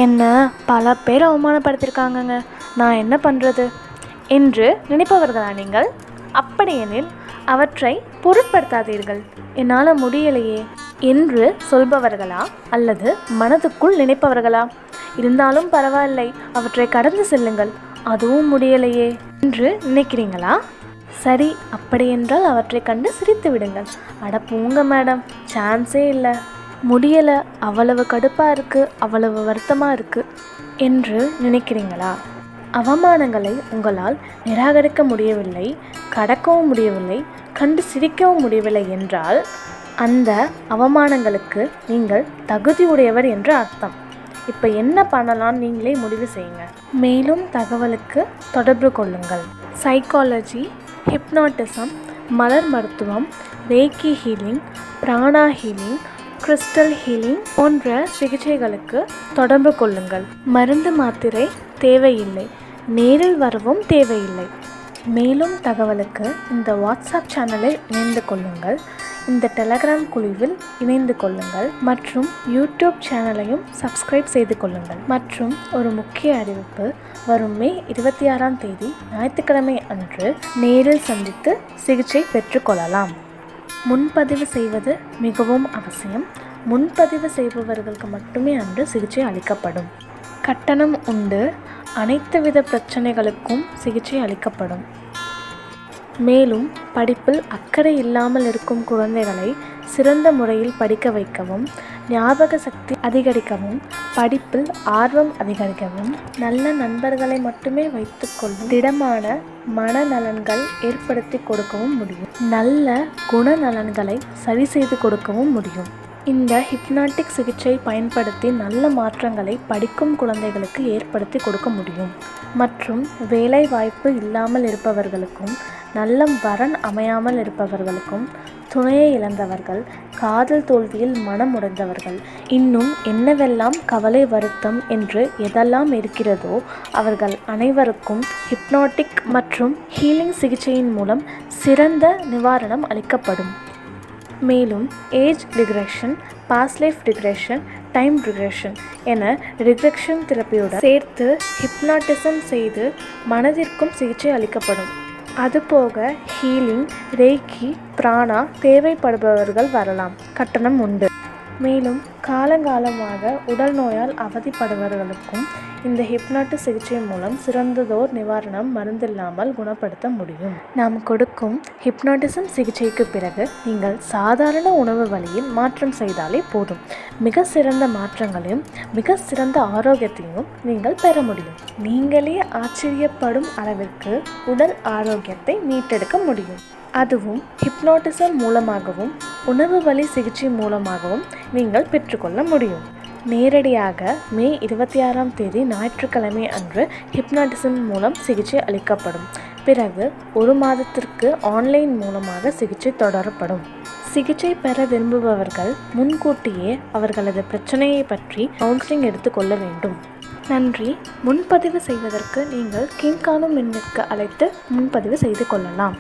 என்ன பல பேர் அவமானப்படுத்தியிருக்காங்கங்க, நான் என்ன பண்ணுறது என்று நினைப்பவர்களா நீங்கள்? அப்படியெனில் அவற்றை பொருட்படுத்தாதீர்கள். என்னால் முடியலையே என்று சொல்பவர்களா அல்லது மனதுக்குள் நினைப்பவர்களா? இருந்தாலும் பரவாயில்லை, அவற்றை கடந்து செல்லுங்கள். அதுவும் முடியலையே என்று நினைக்கிறீங்களா? சரி, அப்படியென்றால் அவற்றை கண்டு சிரித்து விடுங்கள். அட போங்க மேடம், சான்ஸே இல்லை, முடியலை, அவ்வளவு கடுப்பாக இருக்குது, அவ்வளவு வருத்தமாக இருக்குது என்று நினைக்கிறீங்களா? அவமானங்களை உங்களால் நிராகரிக்க முடியவில்லை, கடக்கவும் முடியவில்லை, கண்டு சிரிக்கவும் முடியவில்லை என்றால் அந்த அவமானங்களுக்கு நீங்கள் தகுதி உடையவர் என்று அர்த்தம். இப்போ என்ன பண்ணலாம்னு நீங்களே முடிவு செய்யுங்க. மேலும் தகவலுக்கு தொடர்பு கொள்ளுங்கள். சைக்காலஜி, ஹிப்னாட்டிசம், மலர் மருத்துவம், ரேக்கி ஹீலிங், பிராணா ஹீலிங், கிறிஸ்டல் ஹீலிங் போன்ற சிகிச்சைகளுக்கு தொடர்பு கொள்ளுங்கள். மருந்து மாத்திரை தேவையில்லை, நேரில் வரவும் தேவையில்லை. மேலும் தகவலுக்கு இந்த வாட்ஸ்அப் சேனலில் இணைந்து கொள்ளுங்கள், இந்த டெலகிராம் குழுவில் இணைந்து கொள்ளுங்கள் மற்றும் யூடியூப் சேனலையும் சப்ஸ்கிரைப் செய்து கொள்ளுங்கள். மற்றும் ஒரு முக்கிய அறிவிப்பு, வரும் மே 26ஆம் தேதி ஞாயிற்றுக்கிழமை அன்று நேரில் சந்தித்து சிகிச்சை பெற்றுக்கொள்ளலாம். முன்பதிவு செய்வது மிகவும் அவசியம். முன்பதிவு செய்பவர்களுக்கு மட்டுமே அன்று சிகிச்சை அளிக்கப்படும். கட்டணம் உண்டு. அனைத்து வித பிரச்சனைகளுக்கும் சிகிச்சை அளிக்கப்படும். மேலும் படிப்பில் அக்கறை இல்லாமல் இருக்கும் குழந்தைகளை சிறந்த முறையில் படிக்க வைக்கவும், ஞாபக சக்தி அதிகரிக்கவும், படிப்பில் ஆர்வம் அதிகரிக்கவும், நல்ல நண்பர்களை மட்டுமே வைத்துக்கொள்ளும் திடமான மனநலன்கள் ஏற்படுத்தி கொடுக்கவும் முடியும். நல்ல குணநலன்களை சரி செய்து கொடுக்கவும் முடியும். இந்த ஹிப்னாட்டிக் சிகிச்சை பயன்படுத்தி நல்ல மாற்றங்களை படிக்கும் குழந்தைகளுக்கு ஏற்படுத்தி கொடுக்க முடியும். மற்றும் வேலை வாய்ப்பு இல்லாமல் இருப்பவர்களுக்கும், நல்ல வரன் அமையாமல் இருப்பவர்களுக்கும், துணையை இழந்தவர்கள், காதல் தோல்வியில் மனம் உடைந்தவர்கள், இன்னும் என்னவெல்லாம் கவலை, வருத்தம் என்று எதெல்லாம் இருக்கிறதோ அவர்கள் அனைவருக்கும் ஹிப்னாட்டிக் மற்றும் ஹீலிங் சிகிச்சையின் மூலம் சிறந்த நிவாரணம் அளிக்கப்படும். மேலும் age regression, past life regression, time regression என ரிக்ரெஷன் தெரப்பியுடன் சேர்த்து ஹிப்னாட்டிசம் செய்து மனதிற்கும் சிகிச்சை அளிக்கப்படும். அதுபோக ஹீலிங், ரேக்கி, பிராணா தேவைப்படுபவர்கள் வரலாம். கட்டணம் உண்டு. மேலும் காலங்காலமாக உடல் நோயால் அவதிப்படுபவர்களுக்கும் இந்த ஹிப்னாட்டிக் சிகிச்சை மூலம் சிறந்ததோர் நிவாரணம் மருந்தில்லாமல் குணப்படுத்த முடியும். நாம் கொடுக்கும் ஹிப்னாட்டிசம் சிகிச்சைக்கு பிறகு நீங்கள் சாதாரண உணவு வழியில் மாற்றம் செய்தாலே போதும். மிக சிறந்த மாற்றங்களையும் மிக சிறந்த ஆரோக்கியத்தையும் நீங்கள் பெற முடியும். நீங்களே ஆச்சரியப்படும் அளவிற்கு உடல் ஆரோக்கியத்தை மீட்டெடுக்க முடியும். அதுவும் ஹிப்னாட்டிசம் மூலமாகவும் உணவு வழி சிகிச்சை மூலமாகவும் நீங்கள் பெற்றுக்கொள்ள முடியும். நேரடியாக மே 26ஆம் தேதி ஞாயிற்றுக்கிழமை அன்று ஹிப்னாட்டிசம் மூலம் சிகிச்சை அளிக்கப்படும். பிறகு 1 மாதத்திற்கு ஆன்லைன் மூலமாக சிகிச்சை தொடரப்படும். சிகிச்சை பெற விரும்புபவர்கள் முன்கூட்டியே அவர்களது பிரச்சனையை பற்றி கவுன்சிலிங் எடுத்துக்கொள்ள வேண்டும். நன்றி. முன்பதிவு செய்வதற்கு நீங்கள் கீழ்காணும் எண்ணிற்கு அழைத்து முன்பதிவு செய்து கொள்ளலாம்.